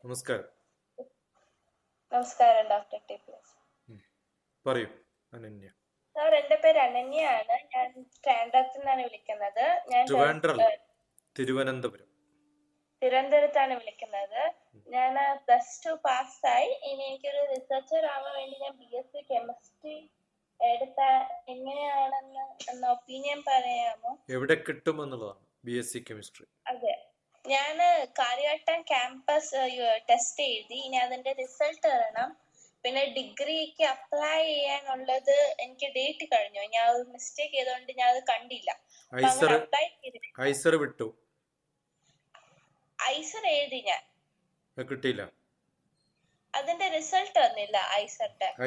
നമസ്കാരം. നമസ്കാരം doctor T P S. പറയൂ അനന്യ. സാർ, എന്റെ പേര് അനന്യയാണ്. ഞാൻ ട്രാൻഡ്രത്തിൽ നിന്നാണ് വിളിക്കുന്നത്. ഞാൻ തിരുവനന്തപുരം. തിരുവനന്തപുരത്താണ് വിളിക്കുന്നത്. ഞാൻ +2 പാസ്സായി. ഇനി എനിക്കൊരു റിസർച്ചർ ആവാൻ വേണ്ടി ഞാൻ BSc കെമിസ്ട്രി എടുത്ത എങ്ങനെയാണെന്ന് ഒപ്പീനിയൻ പറയാമോ? എവിടെ കിട്ടുമെന്നുള്ളതാണ് BSc കെമിസ്ട്രി. അതെ, ഞാൻ കാര്യവട്ടം ക്യാമ്പസ് ടെസ്റ്റ് എഴുതി. ഇനി അതിന്റെ റിസൾട്ട് വരണം. പിന്നെ ഡിഗ്രിക്ക് അപ്ലൈ ചെയ്യാനുള്ളത് എനിക്ക് ഡേറ്റ് കഴിഞ്ഞു. ഞാൻ ഒരു മിസ്റ്റേക്ക് ചെയ്തോണ്ട് ഞാൻ അത് കണ്ടില്ല. ഐസർ വിട്ടു. ഐസർ എഴുതി ഞാൻ, കിട്ടിയില്ല. അതിന്റെ റിസൾട്ട് വന്നില്ല.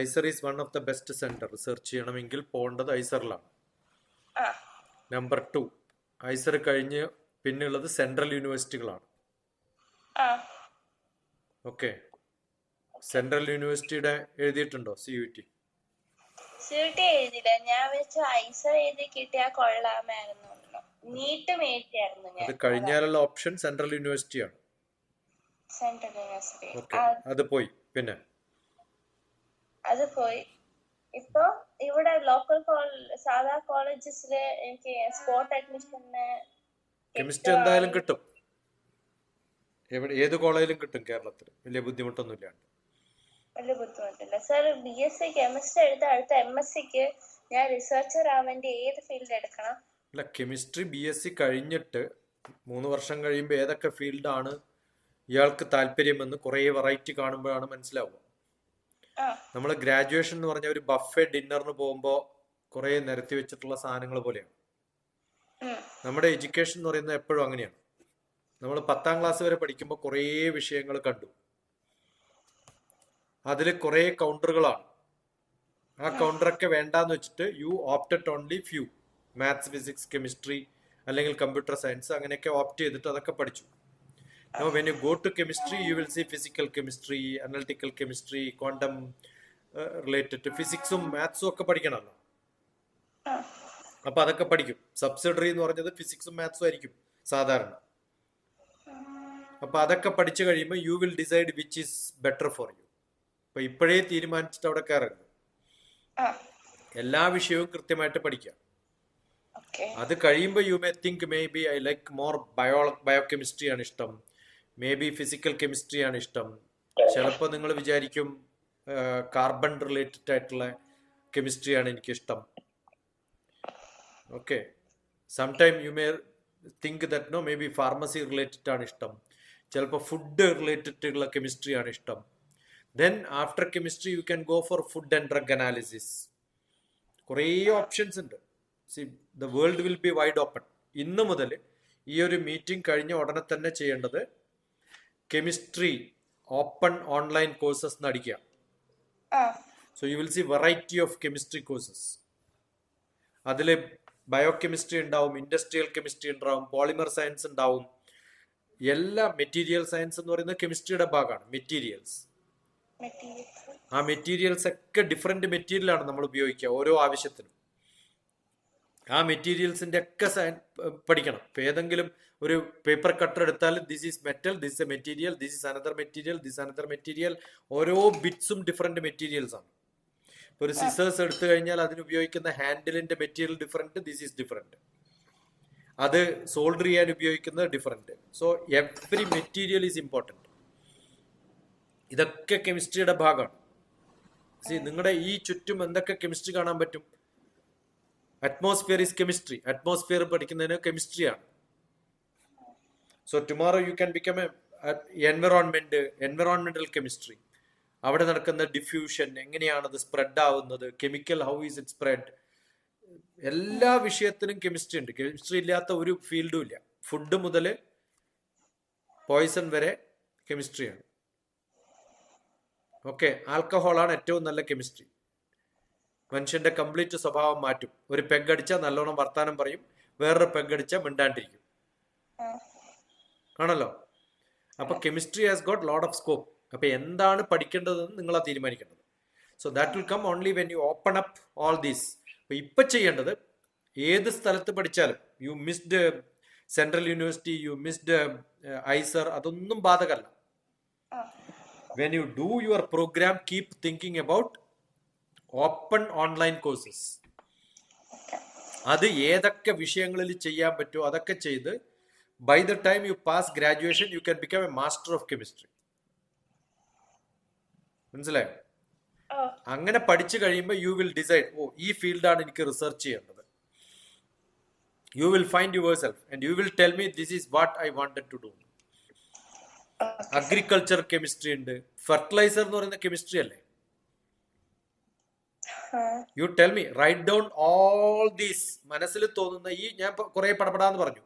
IISER is one of the best centre. Research ചെയ്യണമെങ്കിൽ പോകേണ്ടത് ഐസറിലാണ്. നമ്പർ 2, ഐസർ കഴിഞ്ഞ് പിന്നെയുള്ളത് സെൻട്രൽ യൂണിവേഴ്സിറ്റികളാണ്. ഓക്കെ, സെൻട്രൽ യൂണിവേഴ്സിറ്റിയുടെ എഴുതിയിട്ടുണ്ടോ? CUT എഴുതില്ല. ഞാൻ വെച്ച് ഐസർ എഴുതി കിട്ടിയാ കൊള്ളാമായിരുന്നു. നീട്ടും എഴുതിയായിരുന്നു ഞാൻ. അത് കഴിഞ്ഞാലുള്ള ഓപ്ഷൻ സെൻട്രൽ യൂണിവേഴ്സിറ്റിയാണ്. സെൻട്രൽ യൂണിവേഴ്സിറ്റി അത് പോയി. പിന്നെ അത് പോയി. ഇപ്പൊ ഇവിടെ ലോക്കൽ സാധാ കോളേജസില് എനിക്ക് സ്പോട്ട് അഡ്മിഷന് കെമിസ്ട്രി എന്തായാലും കിട്ടും. ഏത് കോളേജിലും കിട്ടും കേരളത്തിൽ. വലിയ ബുദ്ധിമുട്ടൊന്നുമില്ല. വലിയ ബുദ്ധിമുട്ടില്ല സർ. BSc കെമിസ്ട്രി എടുത്ത അടുത്ത MScക്ക് ഞാൻ റിസർച്ചർ ആവേണ്ടി ഏത് ഫീൽഡ് എടുക്കണം? അല്ല, കെമിസ്ട്രി BSc കഴിഞ്ഞിട്ട് 3 വർഷം കഴിയുമ്പോൾ ഏതൊക്കെ ഫീൽഡാണ് ഇയാൾക്ക് താല്പര്യമെന്ന് കുറേ വെറൈറ്റി കാണുമ്പോഴാണ് മനസ്സിലാവുക. നമ്മൾ ഗ്രാജുവേഷൻ എന്ന് പറഞ്ഞ ഒരു ബഫേ ഡിന്നറിന് പോകുമ്പോൾ കുറേ നിരത്തി വെച്ചിട്ടുള്ള സാധനങ്ങൾ പോലെയാണ്. നമ്മുടെ എഡ്യൂക്കേഷൻ എന്ന് പറയുന്നത് എപ്പോഴും അങ്ങനെയാണ്. നമ്മൾ 10ാം ക്ലാസ് വരെ പഠിക്കുമ്പോൾ കുറേ വിഷയങ്ങൾ കണ്ടു. അതിൽ കുറേ കൗണ്ടറുകളാണ്. ആ കൗണ്ടറൊക്കെ വേണ്ടാന്ന് വെച്ചിട്ട് you opted only few. Maths, physics, chemistry അല്ലെങ്കിൽ കമ്പ്യൂട്ടർ സയൻസ് അങ്ങനെയൊക്കെ ഓപ്റ്റ് ചെയ്തിട്ട് അതൊക്കെ പഠിച്ചു. Now when you go to chemistry, you will see physical chemistry, analytical chemistry, quantum related to physicsum mathsum ഒക്കെ പഠിക്കണമല്ലോ. അപ്പൊ അതൊക്കെ പഠിക്കും. സബ്സിഡറി എന്ന് പറഞ്ഞത് ഫിസിക്സും മാത്സും ആയിരിക്കും സാധാരണ. അപ്പൊ അതൊക്കെ പഠിച്ചു കഴിയുമ്പോൾ you will decide which is better for you. അപ്പൊ ഇപ്പോഴേ തീരുമാനിച്ചിട്ട് അവിടെ കയറരുത്. എല്ലാ വിഷയവും കൃത്യമായിട്ട് പഠിക്കാം. അത് കഴിയുമ്പോൾ U may think may be I like more biochemistry ആണ് ഇഷ്ടം, മേ ബി ഫിസിക്കൽ കെമിസ്ട്രി ആണ് ഇഷ്ടം. ചിലപ്പോൾ നിങ്ങൾ വിചാരിക്കും കാർബൺ റിലേറ്റഡ് ആയിട്ടുള്ള കെമിസ്ട്രിയാണ് എനിക്കിഷ്ടം. Okay, sometime you may think that no, may be pharmacy related ആണ് ഇഷ്ടം. ചിലപ്പോൾ ഫുഡ് റിലേറ്റഡ് ഉള്ള കെമിസ്ട്രി ആണ് ഇഷ്ടം. Then after chemistry you can go for food and drug analysis. കുറേ ഓപ്ഷൻസ് ഉണ്ട്. The world will be wide open. ഇന്ന് മുതൽ ഈ ഒരു മീറ്റിംഗ് കഴിഞ്ഞ ഉടനെ തന്നെ ചെയ്യേണ്ടത് കെമിസ്ട്രി ഓപ്പൺ ഓൺലൈൻ കോഴ്സസ് നടിക്കുക. So you will see variety of chemistry courses. അതിൽ ബയോകെമിസ്ട്രി ഉണ്ടാവും, ഇൻഡസ്ട്രിയൽ കെമിസ്ട്രി ഉണ്ടാവും, പോളിമർ സയൻസ് ഉണ്ടാവും. എല്ലാ മെറ്റീരിയൽ സയൻസ് എന്ന് പറയുന്നത് കെമിസ്ട്രിയുടെ ഭാഗമാണ്. മെറ്റീരിയൽസ്, ആ മെറ്റീരിയൽസ് ഒക്കെ ഡിഫറെന്റ് മെറ്റീരിയലാണ് നമ്മൾ ഉപയോഗിക്കുക ഓരോ ആവശ്യത്തിനും. ആ മെറ്റീരിയൽസിന്റെ ഒക്കെ പഠിക്കണം. ഇപ്പൊ ഏതെങ്കിലും ഒരു പേപ്പർ കട്ടർ എടുത്താൽ this is metal, this A material, this is another material, this another material. ഓരോ ബിറ്റ്സും ഡിഫറെന്റ് മെറ്റീരിയൽസ് ആണ്. ഇപ്പൊ ഒരു സിസേഴ്സ് എടുത്തു കഴിഞ്ഞാൽ അതിന് ഉപയോഗിക്കുന്ന ഹാൻഡിലിന്റെ material different, this is different. അത് സോൾഡർ ചെയ്യാൻ ഉപയോഗിക്കുന്നത് different. So every material is important. ഇതൊക്കെ കെമിസ്ട്രിയുടെ ഭാഗമാണ്. നിങ്ങളുടെ ഈ ചുറ്റും എന്തൊക്കെ കെമിസ്ട്രി കാണാൻ പറ്റും? Atmosphere is chemistry. അറ്റ്മോസ്ഫിയർ പഠിക്കുന്നതിന് കെമിസ്ട്രിയാണ്. So tomorrow you can become environmental chemistry. അവിടെ നടക്കുന്ന ഡിഫ്യൂഷൻ, എങ്ങനെയാണ് അത് സ്പ്രെഡ് ആവുന്നത്, chemical, how is it spread. എല്ലാ വിഷയത്തിനും കെമിസ്ട്രി ഉണ്ട്. കെമിസ്ട്രി ഇല്ലാത്ത ഒരു ഫീൽഡും ഇല്ല. ഫുഡ് മുതൽ പോയിസൺ വരെ കെമിസ്ട്രിയാണ്. ഓക്കെ, ആൽക്കഹോളാണ് ഏറ്റവും നല്ല കെമിസ്ട്രി. മനുഷ്യന്റെ കംപ്ലീറ്റ് സ്വഭാവം മാറ്റും. ഒരു പെഗ് അടിച്ചാൽ നല്ലോണം വർത്താനം പറയും, വേറൊരു പെഗ് അടിച്ചാൽ മിണ്ടാണ്ടിരിക്കും. ആണല്ലോ. അപ്പൊ chemistry has got lot of scope. അപ്പൊ എന്താണ് പഠിക്കേണ്ടതെന്ന് നിങ്ങളാ തീരുമാനിക്കേണ്ടത്. So that will come only when you open up all these. അപ്പൊ ഇപ്പൊ ചെയ്യേണ്ടത്, ഏത് സ്ഥലത്ത് പഠിച്ചാലും, you missed central university, you missed IISER, അതൊന്നും ബാധകമല്ല. When you do your program, keep thinking about open online courses. അത് ഏതൊക്കെ വിഷയങ്ങളിൽ ചെയ്യാൻ പറ്റുമോ അതൊക്കെ ചെയ്ത് by the time you pass graduation you can become a master of chemistry. മനസ്സിലായോ? അങ്ങനെ പഠിച്ചു കഴിയുമ്പോൾ യു വിൽ ഡിസൈഡ്, ഓ ഈ ഫീൽഡാണ് എനിക്ക് റിസർച്ച് ചെയ്യേണ്ടത്. You will find yourself and you will tell me this is what I wanted to do. Agriculture chemistry ഉണ്ട്, fertiliser എന്ന് പറയുന്ന കെമിസ്ട്രി അല്ലേ. You tell me, right down all these. മനസ്സിൽ തോന്നുന്ന ഈ ഞാൻ കുറെ പടപടാന്ന് പറഞ്ഞു,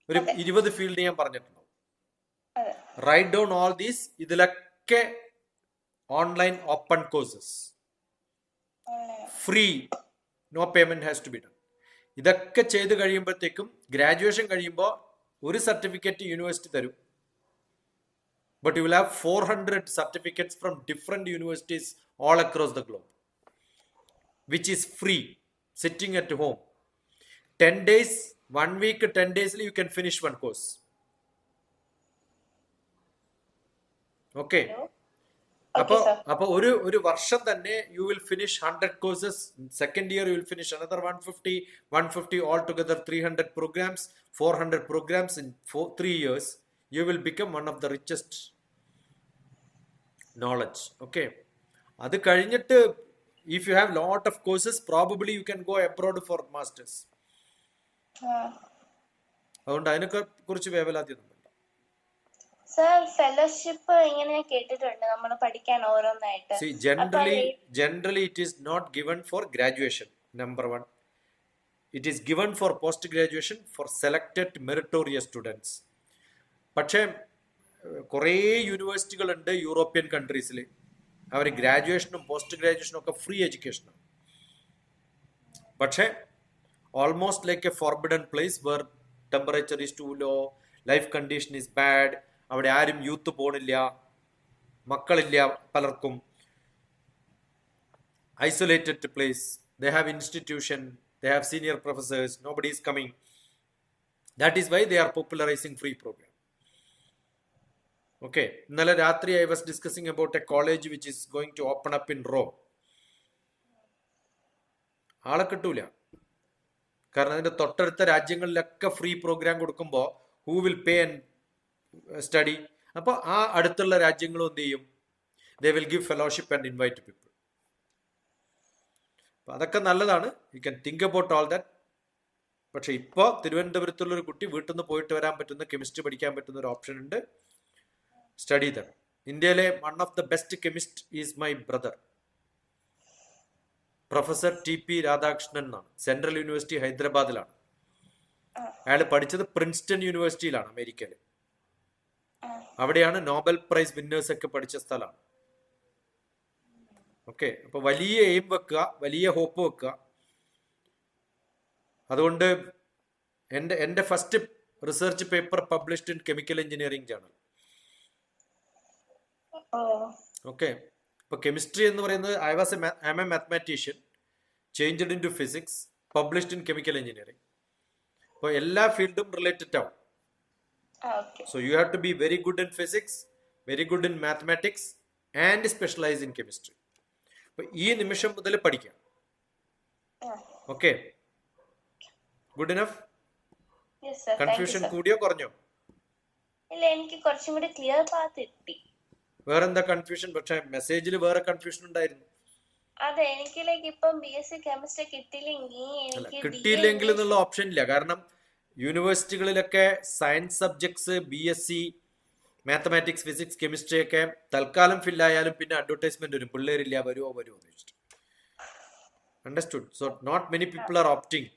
ഒരു 20 ഫീൽഡ് ഞാൻ പറഞ്ഞിട്ടുണ്ടാവും. Write down all these. ഇതിലൊക്കെ online open courses, free, no payment has to be done. ഇതൊക്കെ ചെയ്ത് കഴിയുമ്പോഴത്തേക്കും ഗ്രാജുവേഷൻ കഴിയുമ്പോൾ ഒരു സർട്ടിഫിക്കറ്റ് യൂണിവേഴ്സിറ്റി തരും. But you will have 400 certificates from different universities all across the globe, which is free, sitting at home. 10 days, 1 week, 10 days, you can finish one course. Okay. അപ്പോൾ ഒരു വർഷം തന്നെ you will finish 100 courses. Second year you will finish another 150 all together 300 programs, 400 programs in 3 years. You will become one of the richest knowledge. Okay. അത് കഴിഞ്ഞിട്ട് if you have lot of courses, probably you can go abroad for masters. അതുകൊണ്ട് അതിനൊക്കെ കുറിച്ച് വേവലാതിയൊന്നും വേണ്ട. Sir, fellowship ഇങ്ങനെ കേട്ടിട്ടുണ്ട് നമ്മൾ പഠിക്കാൻ ഓരോന്നായിട്ട്. See, generally it is not given for graduation, number 1. It is given for post graduation for selected meritorious students. പക്ഷേ കുറേ യൂണിവേഴ്സിറ്റികളുണ്ട് യൂറോപ്യൻ കൺട്രീസിൽ, അവർ ഗ്രാജുവേഷനും പോസ്റ്റ് ഗ്രാജുവേഷനും ഒക്കെ ഫ്രീ എഡ്യൂക്കേഷനാണ്. പക്ഷേ almost like a forbidden place where temperature is too low, life condition is bad. അവിടെ ആരും youth പോണില്ല, മക്കളില്ല പലർക്കും. Isolated place, they have institution, they have senior professors, nobody is coming. That is why they are popularising free programme. Okay, ഇന്നലെ രാത്രി I was discussing about a college which is going to open up in Rome. ആളെ കിട്ടൂല, കാരണം അതിന്റെ തൊട്ടടുത്ത രാജ്യങ്ങളിലൊക്കെ free programme കൊടുക്കുമ്പോൾ who will pay and study? അപ്പോൾ ആ അടുത്തുള്ള രാജ്യങ്ങളും എന്ത് ചെയ്യും? They will give fellowship and invite people. അപ്പോൾ അതൊക്കെ നല്ലതാണ്. You can think about all that. പക്ഷെ ഇപ്പോൾ തിരുവനന്തപുരത്തുള്ള ഒരു കുട്ടി വീട്ടിൽ നിന്ന് പോയിട്ട് വരാൻ പറ്റുന്ന, കെമിസ്ട്രി പഠിക്കാൻ പറ്റുന്ന ഒരു ഓപ്ഷൻ ഉണ്ട്. Study them. ഇന്ത്യയിലെ one of the best chemist is my brother, professor TP Radhakrishnan എന്നാണ്. സെൻട്രൽ യൂണിവേഴ്സിറ്റി ഹൈദരാബാദിലാണ്. അയാൾ പഠിച്ചത് പ്രിൻസ്റ്റൺ യൂണിവേഴ്സിറ്റിയിലാണ്, അമേരിക്കയിൽ. അവിടെയാണ് നോബൽ പ്രൈസ് വിന്നേഴ്സ് ഒക്കെ പഠിച്ച സ്ഥലമാണ്. ഓക്കെ, അപ്പൊ വലിയ എയിം വെക്കുക, വലിയ ഹോപ്പ് വെക്കുക. അതുകൊണ്ട് എൻ്റെ first research paper published in chemical engineering journal. Okay, ഇപ്പൊ കെമിസ്ട്രി എന്ന് പറയുന്നത് I am a mathematician, changed into physics, published in chemical engineering. അപ്പോൾ എല്ലാ ഫീൽഡും റിലേറ്റഡ് ആവും. So you have to be very good in physics, very good in mathematics and specialise in chemistry. അപ്പൊ ഈ നിമിഷം മുതൽ പഠിക്കാം. Okay, good enough? കൺഫ്യൂഷൻ കൂടിയോ കുറഞ്ഞോ? ഇല്ല, എനിക്ക് കുറച്ചും കൂടി ക്ലിയർ പാത്ത് കിട്ടി. വേറെന്താ കൺഫ്യൂഷൻ? പക്ഷെ മെസ്സേജിൽ വേറെ കൺഫ്യൂഷൻ ഉണ്ടായിരുന്നു. അതെ, എനിക്ക് ലൈക്ക് ഇപ്പം BSc കെമിസ്ട്രി കിട്ടിയില്ലെങ്കിൽ എന്നുള്ള ഓപ്ഷൻ ഇല്ല. കാരണം യൂണിവേഴ്സിറ്റികളിലൊക്കെ science subjects, BSc mathematics, physics, chemistry ഒക്കെ തൽക്കാലം ഫില്ലായാലും പിന്നെ അഡ്വർടൈസ്മെന്റ് വരും, പിള്ളേരില്ല, വരുമോ എന്ന് വെച്ചിട്ട്. Understood? So not many people are opting.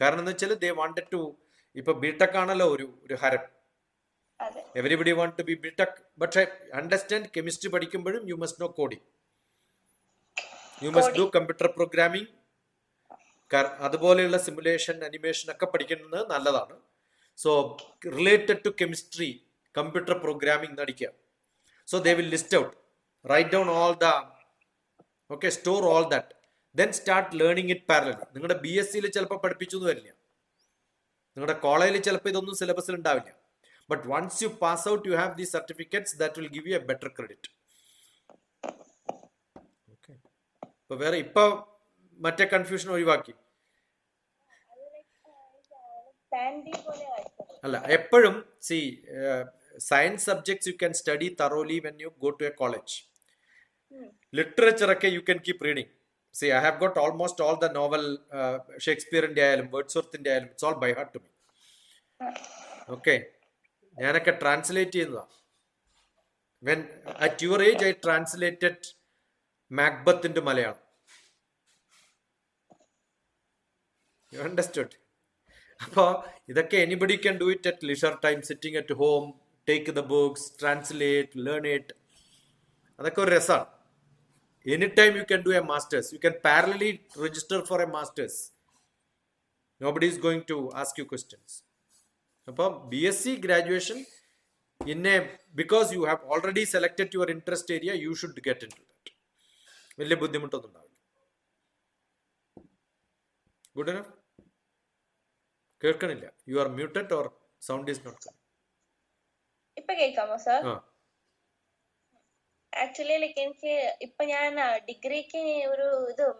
കാരണം എന്ന് വെച്ചാൽ ദേ വാണ്ടഡ് ടു, ഇപ്പൊ ബിടെക് ആണല്ലോ ഒരു ഹരം. Everybody want to be B Tech. പക്ഷെ അണ്ടർസ്റ്റാൻഡ്, കെമിസ്ട്രി പഠിക്കുമ്പോഴും you must know coding, you must do computer programming. അതുപോലെയുള്ള സിമുലേഷൻ, അനിമേഷൻ ഒക്കെ പഠിക്കുന്നത് നല്ലതാണ്. So related to chemistry, computer programming നടിക്കുക. So they will list out, write down all the, okay, store all that, then start learning it parallelly. നിങ്ങളുടെ BSc ചിലപ്പോൾ പഠിപ്പിച്ചു എന്ന് വരില്ല, നിങ്ങളുടെ കോളേജിൽ ചിലപ്പോൾ ഇതൊന്നും സിലബസിൽ ഉണ്ടാവില്ല. But once you pass out, you have these certificates that will give you a better credit. Okay. ഇപ്പൊ വേറെ ഇപ്പൊ മറ്റേ കൺഫ്യൂഷൻ ഒഴിവാക്കി. അല്ല, എപ്പോഴും science subjects you can study thoroughly when you go to a college. Literature ഒക്കെ you can keep reading. See, I have got almost all the novel, ഷേക്സ്പിയറിന്റെ ആയാലും വേർഡ്സ്വർത്തിന്റെ ആയാലും, it's all by heart to me. Okay. ഞാനൊക്കെ translate ചെയ്യുന്നതാ. When at your age I translated Macbeth into Malayalam. You understood? അപ്പോൾ ഇതൊക്കെ anybody can do it at leisure time, sitting at home, take the books, translate, learn it. അതൊക്കെ ഒരു രസമാണ്. Anytime you can do a master's. You can parallelly register for a master's. Nobody is going to ask you questions. അപ്പോൾ BSc graduation because you have already selected your interest area, you should get into that. വലിയ ബുദ്ധിമുട്ടൊന്നും ഉണ്ടാവില്ല. Good enough? കേൾക്കണില്ല. You are muted or sound is not coming. ഇപ്പൊ കേൾക്കാമോ sir? Actually എനിക്ക് ഇപ്പൊ ഞാൻ ഡിഗ്രിക്ക് ഒരു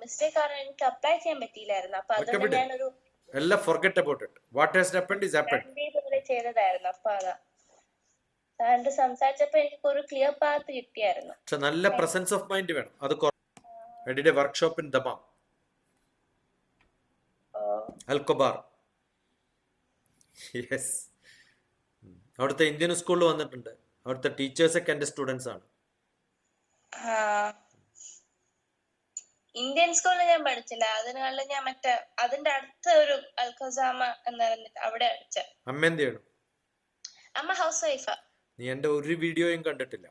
മിസ്റ്റേക്ക് കാരണം എനിക്ക് അപ്ലൈ ചെയ്യാൻ പറ്റിയില്ലായിരുന്നു. അപ്പൊ അതുകൊണ്ട് ഞാനൊരു എല്ലാം forget about it. What has happened is happened. ചെയ്തതായിരുന്നു. അപ്പൊ അതാ സാറിന്റെ സംസാരിച്ചപ്പോ എനിക്ക് ഒരു ക്ലിയർ പാത്ത് കിട്ടിയായിരുന്നു. പക്ഷെ നല്ല പ്രസൻസ് ഓഫ് മൈൻഡ് വേണം. അത് I did a workshop in Dammam. Al-Kobar. Yes. അവിടുത്തെ ഇന്ത്യൻ സ്കൂളിൽ വന്നിട്ടുണ്ട്. അവിടുത്തെ ടീച്ചേഴ്സൊക്കെ എന്റെ സ്റ്റുഡൻസ് ആണ്. ഇന്ത്യൻ സ്കൂളിൽ ഞാൻ പഠിച്ചില്ല. അതിനാல ഞാൻ മറ്റേ അതിന്റെ അടുത്ത ഒരു അൽഖസാമ എന്ന് പറഞ്ഞിട്ട് അവിടെ പഠിച്ച. അമ്മ എന്ത് ചെയ്യണം? അമ്മ ഹൗസ് വൈഫാ. നീ എന്റെ ഒരു വീഡിയോയും കണ്ടിട്ടില്ല.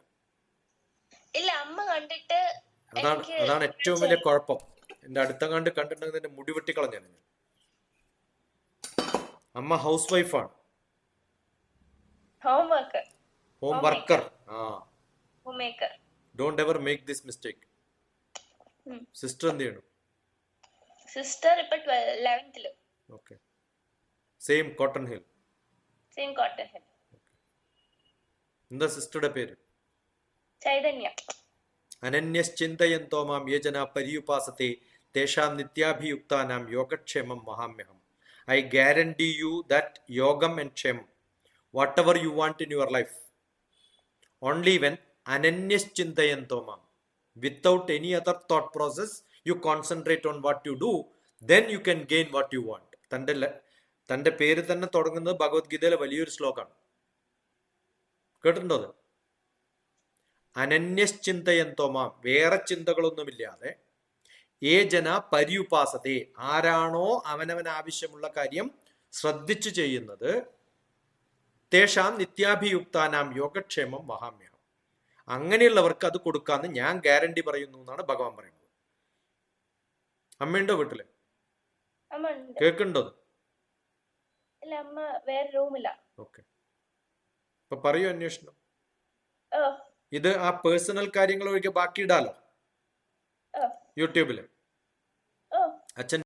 ഇല്ല, അമ്മ കണ്ടിട്ട് അതാണ് ഏറ്റവും വലിയ കുഴപ്പം. എന്റെ അടുത്ത കണ്ടിട്ടുണ്ടെങ്കിൽ എന്റെ മുടി വെട്ടി കളഞ്ഞാണ് ഞാൻ. അമ്മ ഹൗസ് വൈഫാണ്. Home worker. Don't ever make this mistake. Sister എന്ത് ചെയ്യണം? സിസ്റ്റർ ഇപ്പൊ 11th ല്. ഓക്കേ. Same cotton hill. എന്താ സിസ്റ്ററുടെ പേര്? ചൈതന്യ. അനന്യശ്ചിന്തയന്തോ മാം യേ ജനാ പര്യുപാസത്തെ തേഷാം നിത്യാഭിയുക്താനാം യോഗക്ഷേമം മഹാമ്യഹം. I guarantee you that yogam and kshem, whatever you want in your life, only when ananyaschintayanto mam, without any other thought process, you concentrate on what you do, then you can gain what you want. തന്റെ പേര് തന്നെ തുടങ്ങുന്നത് ഭഗവത്ഗീതയിലെ വലിയൊരു ശ്ലോകമാണ്. കേട്ടിട്ടുണ്ടോ അത്? അനന്യശ്ചിന്തയന്തോ മാം, വേറെ ചിന്തകളൊന്നുമില്ലാതെ, ഏ ജന പര്യുപാസത്തെ, ആരാണോ അവനവൻ ആവശ്യമുള്ള കാര്യം ശ്രദ്ധിച്ചു ചെയ്യുന്നത്, തേഷാം നിത്യാഭിയുക്താനാം യോഗക്ഷേമം വഹാമ്യഹം, അങ്ങനെയുള്ളവർക്ക് അത് കൊടുക്കാന്ന് ഞാൻ ഗ്യാരണ്ടി പറയുന്നു എന്നാണ് ഭഗവാൻ പറയുന്നത്. അമ്മയുണ്ടോ വീട്ടില്? കേൾക്കുന്നുണ്ടോ? ഓക്കെ. അപ്പൊ പറയൂ അന്വേഷണം. ഇത് ആ പേഴ്സണൽ കാര്യങ്ങൾ ഒഴികെ ബാക്കി ഇടാലോ യൂട്യൂബില്. അച്ഛൻ